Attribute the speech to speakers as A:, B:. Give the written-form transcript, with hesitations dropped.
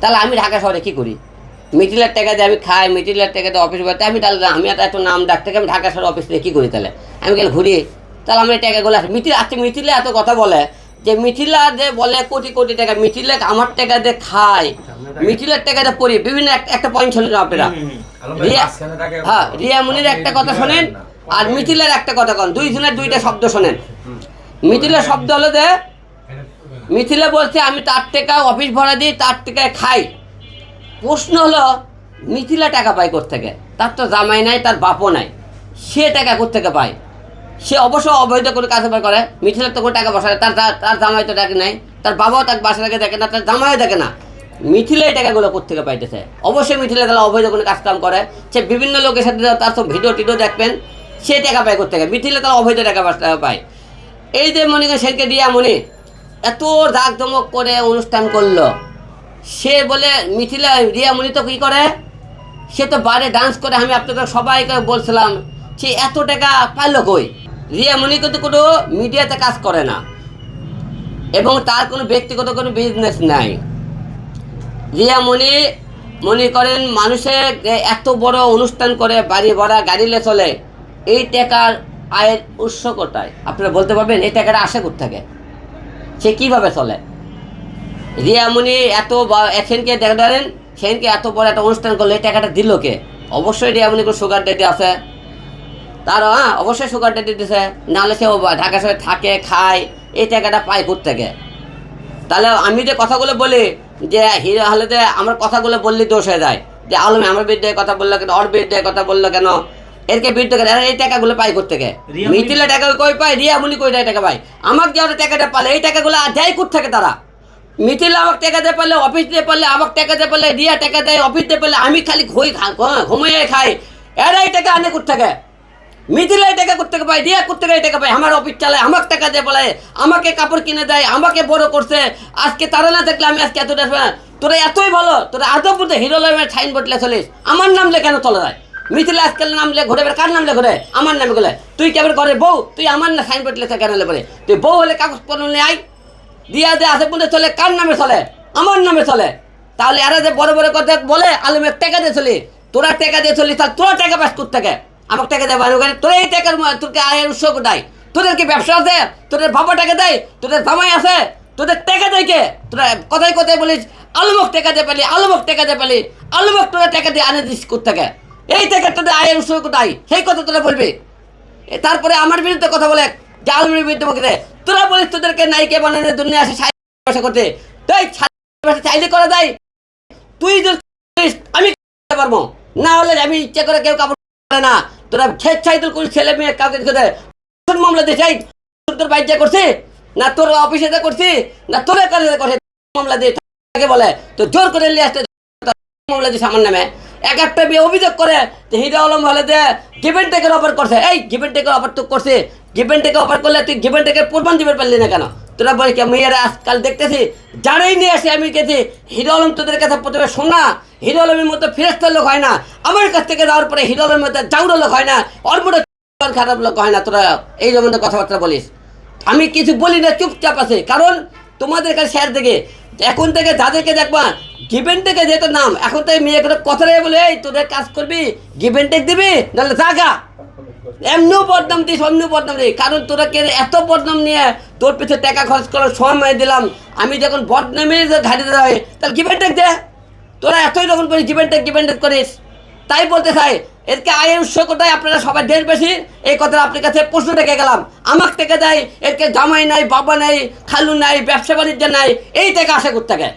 A: তাহলে আমি ঢাকা শহরে কী করি? মিটিলের টাকা দিয়ে আমি খাই, মিটিলের টাকা দিয়ে অফিস করতে আমি, তাহলে আমি এত নাম ডাক থেকে আমি ঢাকা শহরে অফিস থেকে কী করি? তাহলে আমি গেলে ঘুরি, তাহলে আমি টাকাগুলো মিথিল আজকে মিথিলে এত কথা বলে যে মিথিলা যে বলে কোটি কোটি টাকা, মিথিলে আমার টাকা দিয়ে খায়, মিথিলের টাকা দিয়ে পড়ি বিভিন্ন একটা পয়েন্ট শোনেন আপনারা। হ্যাঁ, রিয়া মুনির একটা কথা শোনেন আর মিথিলের একটা কথা কন, দুইজনের দুইটা শব্দ শোনেন। মিথিলের শব্দ হলো যে মিথিলে বলছে আমি তার টাকা অফিস ভাড়া দিই, তার টাকায় খাই। প্রশ্ন হলো মিথিলা টাকা পায় কোত্থেকে? তার তো জামাই নাই, তার বাপও নাই, সে টাকা কোত্থেকে পায়? সে অবশ্য অবৈধ করে কাজ করে। মিথিলার তো কোনো টাকা বসায়, তার জামাই তো টাকা নাই, তার বাবাও তাকে বাসা রেখে দেখে না, তার জামাইও দেখে না। মিথিলা এই টাকাগুলো কোত্থেকে পাইতেছে? অবশ্যই মিথিলা তাহলে অবৈধ কোনো কাজকাম করে, সে বিভিন্ন লোকের সাথে তার সব ভিডিও টিডিও দেখবেন, সে টাকা পায় কোত্থেকে? মিথিলা তাহলে অবৈধ টাকা পায়। এই যে মনে করেন সেদিকে রিয়া মনি এত জাঁকজমক করে অনুষ্ঠান করলো, সে বলে মিথিলা রিয়া মনি তো কী করে? সে তো বারে ডান্স করে। আমি আপনাদের সবাইকে বলছিলাম সে এত টাকা পাইলো কই? রিয়া মনি কিন্তু কোনো মিডিয়াতে কাজ করে না এবং তার কোনো ব্যক্তিগত কোনো বিজনেস নাই। রিয়া মনি মনে করেন মানুষের এত বড় অনুষ্ঠান করে, বাড়ি ভরা গাড়িলে চলে, এই টাকার আয়ের উৎস কোথায়? আপনারা বলতে পারবেন এই টাকাটা আসে কোত্থেকে? সে কীভাবে চলে? রিয়া মনি এত এখানকে দেখেন, সেখানকে এত বড় একটা অনুষ্ঠান করলো, এই টাকাটা দিল কে? অবশ্যই রিয়া মনি কোনো সুগার ডেডি আছে তার, হ্যাঁ অবশ্যই সুগার ডেডি দিছে, নাহলে সে ঢাকা শহরে থাকে খায়, এই টাকাটা পায় কোত্থেকে? তাহলে আমি যে কথাগুলো বলি যে হিরো হলে যে আমার কথাগুলো বললে দোষ হয়ে যায়, যে আলমে আমার বিরুদ্ধে কথা বললো কেন, ওর বিরুদ্ধে কথা বললো কেন, এরকে বিরুদ্ধে কেন? এই টাকাগুলো পাই কোত্থেকে? মিথিলা টাকা কই পায়, রিয়া মুনি কই টাকা পায়? আমাকে যে ওরা টাকাটা পালে এই টাকাগুলো দেয় কোত্থেকে তারা? মিথিলা আমাকে টাকা দিয়ে পারলে, অফিস দিয়ে পারলে, আমাকে টাকা দিয়ে পারলে, রিয়া টাকা দেয় অফিস দিয়ে পারলে, আমি খালি ঘুমিয়ে খাই, এরা এই টাকা আনে কোত্থেকে? মিথিলা এই টাকা কোত্থেকে পায়, রিয়া কোত্থেকে এই টাকা পায়? আমার অফিস চালায়, আমাকে টাকা দিয়ে বলে, আমাকে কাপড় কিনে দেয়, আমাকে বড় করছে। আজকে তারা না থাকলে আমি আজকে এতটা, তোরা এতই ভালো, তোরা আদৌ বুঝতে হিরো আলমের সাইন বোর্ড চলিস, আমার নাম লে কেন চলে যায়? মিথিলা আজকাল নাম লে ঘুরে, কার নাম লে ঘুরে? আমার নামে গেলে তুই কেবল ঘরে বউ, তুই আমার না সাইন বোর্ড লেখা কেন বলে? তুই বউ হলে কাগজপত্র নিয়ে আই, দিয়া দে আসে বলতে চলে, কার নামে চলে? আমার নামে চলে। তাহলে এরা যে বড় বড় কথা বলে আলমের টাকা দিয়ে চলি, তোরা টাকা দিয়ে চলি, তাহলে তোরা টাকা পাস করতে থাকে, আমাকে টাকা দেয় বাড়ি, তোরা এই টাকার তোরকে আয়ের উৎস কোথায়? তোদের কি ব্যবসা আছে? তোদের বাবা টাকা দেয়? তোদের জামাই আছে? তোদের টাকা দেয় কে? তোরা কোথায় কোথায় বলিস আলমক টাকা দিয়ে পেলি, আলমক টাকা দিয়ে পেলি, আলমক তোরা টাকা দিয়ে আনে দিস কোথেকে? এই টাকা তোদের আয়ের উৎস কোথায়? সেই কথা তোরা বলবি। তারপরে আমার বিরুদ্ধে কথা বলে যে আলমের বিরুদ্ধে মুখে দেয়, তোরা বলিস তোদেরকে নায়িকা বানানোর দুনিয়া আসে ব্যবসা করতে, তাই চাইলে করা যায়। তুই যদি আমি পারবো না, হলে আমি ইচ্ছা করে কেউ কাপড় করে না। তোরা চাইতুল করিস, ছেলে মেয়ে কাউকে মামলা দিয়ে চাই, তোর বাইক করছে না, তোর অফিসে করছি না, তোর কাজে করে মামলা দিয়ে বলে তো জোর করে নিয়ে আসতে মামলা দিয়ে আমার নামে এক একটা অভিযোগ করে যে হিরো আলম হলে যে গিভেন টেকের অফার করছে। এই গিভেন টেকের অফার তো করছে, গিভেন টেকে অফার করলে তুই গিভেন টেকের প্রমাণ দিতে পারলি না কেন? তোরা বলে কে মেয়েরা আজকাল দেখতেছি যারাই নিয়ে আসে, আমি গেছি হিরো আলম তোদের কাছে প্রথমে শোনা, হিরো আলমের মতো ফেরেস্তার লোক হয় না, আমার কাছ থেকে যাওয়ার পরে হিরো আলমের মতো জাউড়ো লোক হয় না, ওর মতো খারাপ লোক হয় না। তোরা এই রকম কথাবার্তা বলিস, আমি কিছু বলি না, চুপচাপ আছে, কারণ তোমাদের কাছে শেয়ার থেকে এখন থেকে যাদেরকে দেখবা গিভেন টেকে যেহেতু নাম, এখন থেকে মেয়ে কথা বলে এই তোদের কাজ করবি গিভেন টেক দিবি, নাহলে জাগা এমনিও বদনাম দিস, অমনিও বদনাম দিই। কারণ তোরা কে এত বদনাম নিয়ে তোর পিছনে টাকা খরচ করার সময় দিলাম, আমি যখন বদনামে ঘাটি দেওয়া হয় তাহলে গিভেন টেক দে। তোরা এতই রকম করিস গিভেন টেক করিস, তাই বলতে চাই এরকে আয়ের উৎস কোথায়? আপনারা সবাই দেশ বেশি এই কথা আপনার কাছে প্রশ্ন রেখে গেলাম। আমাকে টাকা দেয়, এরকে জামাই নাই, বাবা নাই, খালু নাই, ব্যবসা বাণিজ্য নাই, এই টাকা আসে কোথা থেকে?